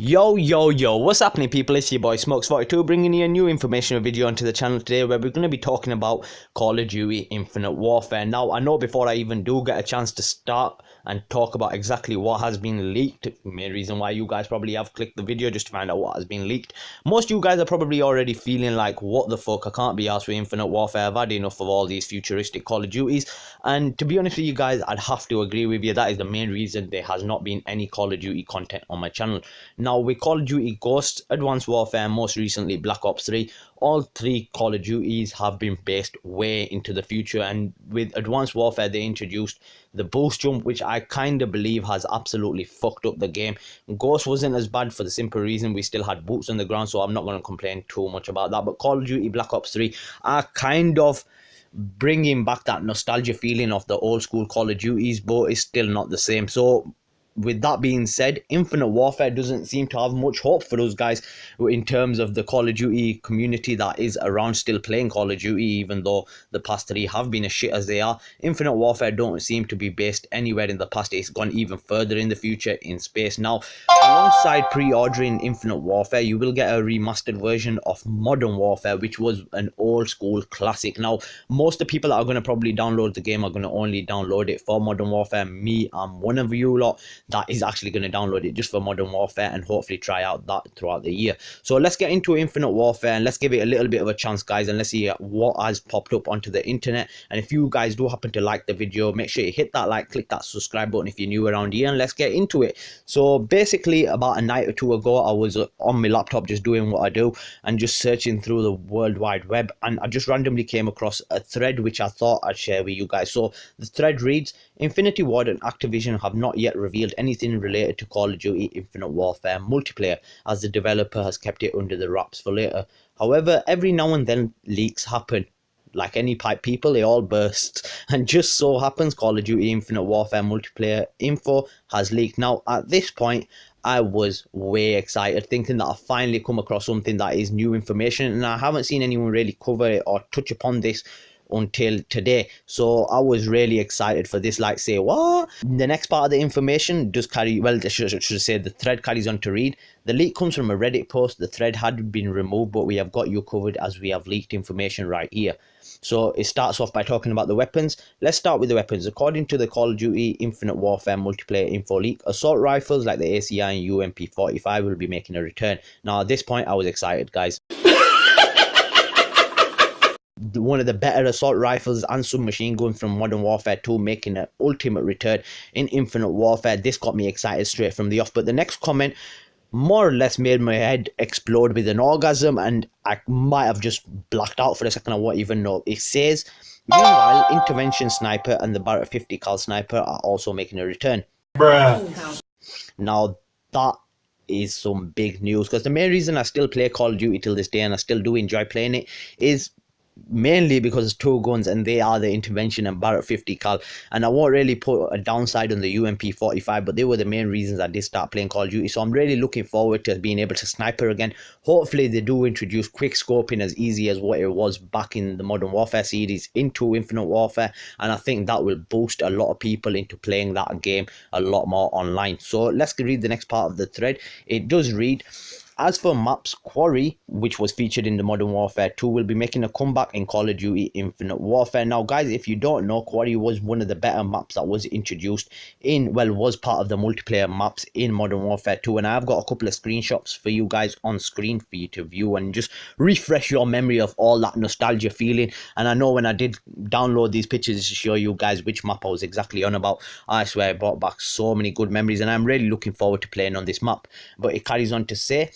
Yo, what's happening people? It's your boy Smokes42 bringing you a new information video onto the channel today where we're going to be talking about Call of Duty Infinite Warfare. Now, I know before I even do get a chance to start and talk about exactly what has been leaked, the main reason why you guys probably have clicked the video just to find out what has been leaked, most of you guys are probably already feeling like, what the fuck, I can't be arsed with Infinite Warfare, I've had enough of all these futuristic Call of Duties. And to be honest with you guys, I'd have to agree with you, that is the main reason there has not been any Call of Duty content on my channel. Now, with Call of Duty Ghost, Advanced Warfare, and most recently Black Ops 3, all three Call of Duties have been based way into the future, and with Advanced Warfare they introduced the boost jump, which I kind of believe has absolutely fucked up the game. Ghost wasn't as bad for the simple reason we still had boots on the ground, so I'm not going to complain too much about that. But Call of Duty Black Ops 3 are kind of bringing back that nostalgia feeling of the old school Call of Duties, but it's still not the same. So with that being said, Infinite Warfare doesn't seem to have much hope for those guys in terms of the Call of Duty community that is around still playing Call of Duty, even though the past three have been as shit as they are. Infinite Warfare don't seem to be based anywhere in the past. It's gone even further in the future in space. Now, alongside pre-ordering Infinite Warfare, you will get a remastered version of Modern Warfare, which was an old school classic. Now, most of the people that are going to probably download the game are going to only download it for Modern Warfare. Me, I'm one of you lot that is actually going to download it just for Modern Warfare and hopefully try out that throughout the year. So let's get into Infinite Warfare and let's give it a little bit of a chance, guys, and let's see what has popped up onto the internet. And if you guys do happen to like the video, make sure you hit that like, click that subscribe button if you're new around here, and let's get into it. So basically, about a night or two ago, I was on my laptop just doing what I do and just searching through the World Wide Web, and I just randomly came across a thread which I thought I'd share with you guys. So the thread reads: Infinity Ward and Activision have not yet revealed anything related to Call of Duty Infinite Warfare multiplayer, as the developer has kept it under the wraps for later. However, every now and then leaks happen. Like any pipe people, they all burst, and just so happens Call of Duty Infinite Warfare multiplayer info has leaked. Now, at this point, I was way excited, thinking that I finally come across something that is new information, and I haven't seen anyone really cover it or touch upon this until today. So I was really excited for this. Like, say what? The next part of the information does carry, well, I should say the thread carries on to read: the leak comes from a Reddit post. The thread had been removed, but we have got you covered as we have leaked information right here. So it starts off by talking about the weapons. Let's start with the weapons. According to the Call of Duty Infinite Warfare multiplayer info leak, assault rifles like the ACI and UMP45 will be making a return. Now at this point I was excited, guys. One of the better assault rifles and submachine guns from Modern Warfare 2 making an ultimate return in Infinite Warfare. This got me excited straight from the off. But the next comment more or less made my head explode with an orgasm, and I might have just blacked out for a second. I won't even know. It says, meanwhile, Intervention Sniper and the Barrett 50 cal Sniper are also making a return. Bruh. Now that is some big news, because the main reason I still play Call of Duty till this day, and I still do enjoy playing it, is mainly because it's two guns, and they are the Intervention and Barrett 50 cal. And I won't really put a downside on the UMP45, but they were the main reasons I did start playing Call of Duty. So I'm really looking forward to being able to sniper again. Hopefully they do introduce quick scoping as easy as what it was back in the Modern Warfare series into Infinite Warfare, and I think that will boost a lot of people into playing that game a lot more online. So let's read the next part of the thread. It does read: as for maps, Quarry, which was featured in the Modern Warfare 2, will be making a comeback in Call of Duty Infinite Warfare. Now, guys, if you don't know, Quarry was one of the better maps that was introduced in, well, was part of the multiplayer maps in Modern Warfare 2. And I've got a couple of screenshots for you guys on screen for you to view and just refresh your memory of all that nostalgia feeling. And I know when I did download these pictures to show you guys which map I was exactly on about, I swear it brought back so many good memories, and I'm really looking forward to playing on this map. But it carries on to say,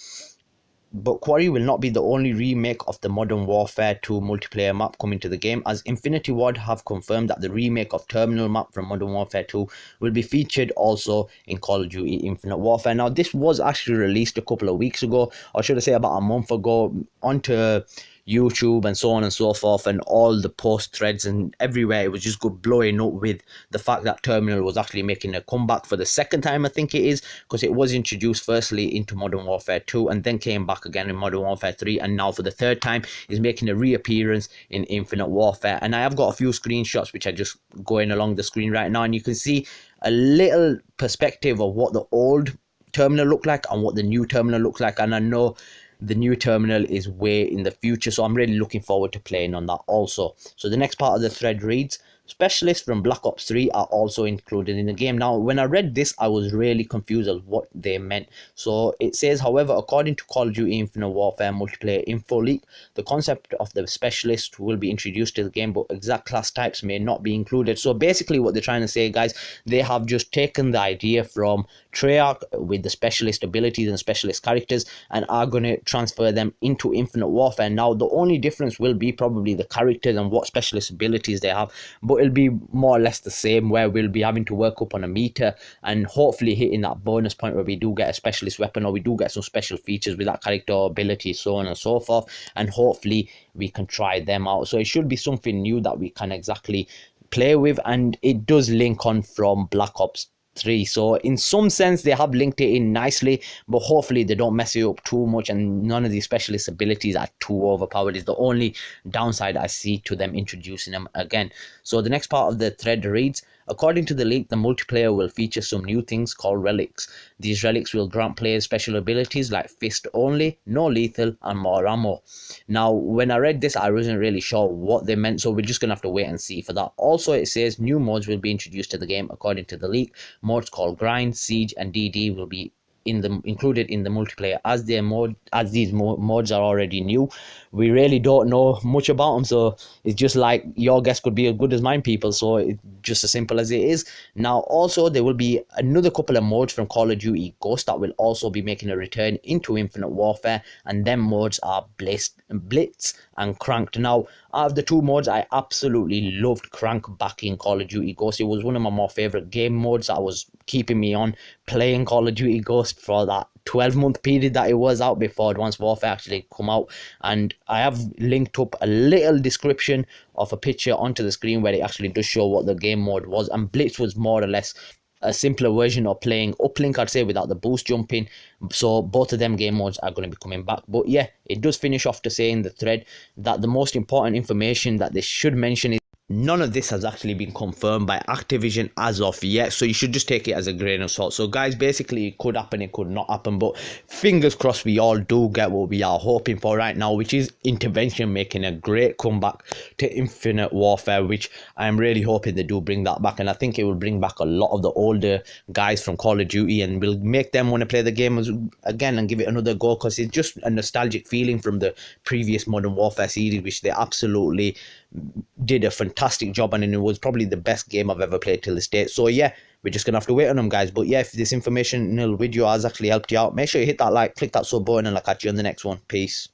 but Quarry will not be the only remake of the Modern Warfare 2 multiplayer map coming to the game, as Infinity Ward have confirmed that the remake of Terminal map from Modern Warfare 2 will be featured also in Call of Duty Infinite Warfare. Now, this was actually released a couple of weeks ago, or should I say about a month ago, onto YouTube and so on and so forth, and all the post threads and everywhere. It was just good blowing up with the fact that Terminal was actually making a comeback for the second time, I think it is, because it was introduced firstly into Modern Warfare 2 and then came back again in Modern Warfare 3, and now for the third time is making a reappearance in Infinite Warfare. And I have got a few screenshots which are just going along the screen right now, and you can see a little perspective of what the old terminal look like and what the new terminal looks like, and I know the new terminal is way in the future, so I'm really looking forward to playing on that also. So the next part of the thread reads, specialists from Black Ops 3 are also included in the game. Now, when I read this, I was really confused as what they meant. So it says, however, according to Call of Duty Infinite Warfare multiplayer info leak, the concept of the specialist will be introduced to the game, but exact class types may not be included. So basically what they're trying to say, guys, they have just taken the idea from Treyarch with the specialist abilities and specialist characters and are going to transfer them into Infinite Warfare. Now, the only difference will be probably the characters and what specialist abilities they have, but it'll be more or less the same, where we'll be having to work up on a meter and hopefully hitting that bonus point where we do get a specialist weapon or we do get some special features with that character or ability, so on and so forth, and hopefully we can try them out. So it should be something new that we can exactly play with, and it does link on from Black Ops 3, so in some sense they have linked it in nicely, but hopefully they don't mess it up too much and none of these specialist abilities are too overpowered is the only downside I see to them introducing them again. So the next part of the thread reads, according to the leak, the multiplayer will feature some new things called relics. These relics will grant players special abilities like fist only, no lethal, and more ammo. Now, when I read this, I wasn't really sure what they meant, so we're just going to have to wait and see for that. Also, it says new modes will be introduced to the game according to the leak. Modes called Grind, Siege, and DD will be included in the multiplayer. As these modes are already new, we really don't know much about them, so it's just like your guess could be as good as mine, people. So it's just as simple as it is. Now also there will be another couple of modes from Call of Duty Ghost that will also be making a return into Infinite Warfare, and them modes are Blitz and Cranked. Now, out of the two modes, I absolutely loved Crank back in Call of Duty Ghost. It was one of my more favorite game modes that was keeping me on playing Call of Duty Ghost for that 12-month period that it was out before Advanced Warfare actually come out. And I have linked up a little description of a picture onto the screen where it actually does show what the game mode was, and Blitz was more or less a simpler version of playing uplink, I'd say, without the boost jumping. So both of them game modes are going to be coming back. But yeah, it does finish off to say in the thread that the most important information that they should mention is none of this has actually been confirmed by Activision as of yet, so you should just take it as a grain of salt. So guys, basically it could happen, it could not happen, but fingers crossed we all do get what we are hoping for right now, which is Intervention making a great comeback to Infinite Warfare, which I'm really hoping they do bring that back. And I think it will bring back a lot of the older guys from Call of Duty and will make them want to play the game again and give it another go, because it's just a nostalgic feeling from the previous Modern Warfare series, which they absolutely did a fantastic job on, and it was probably the best game I've ever played till this date. So yeah, we're just gonna have to wait on them, guys. But yeah, if this informational video has actually helped you out, make sure you hit that like, click that sub button, and I'll catch you on the next one. Peace.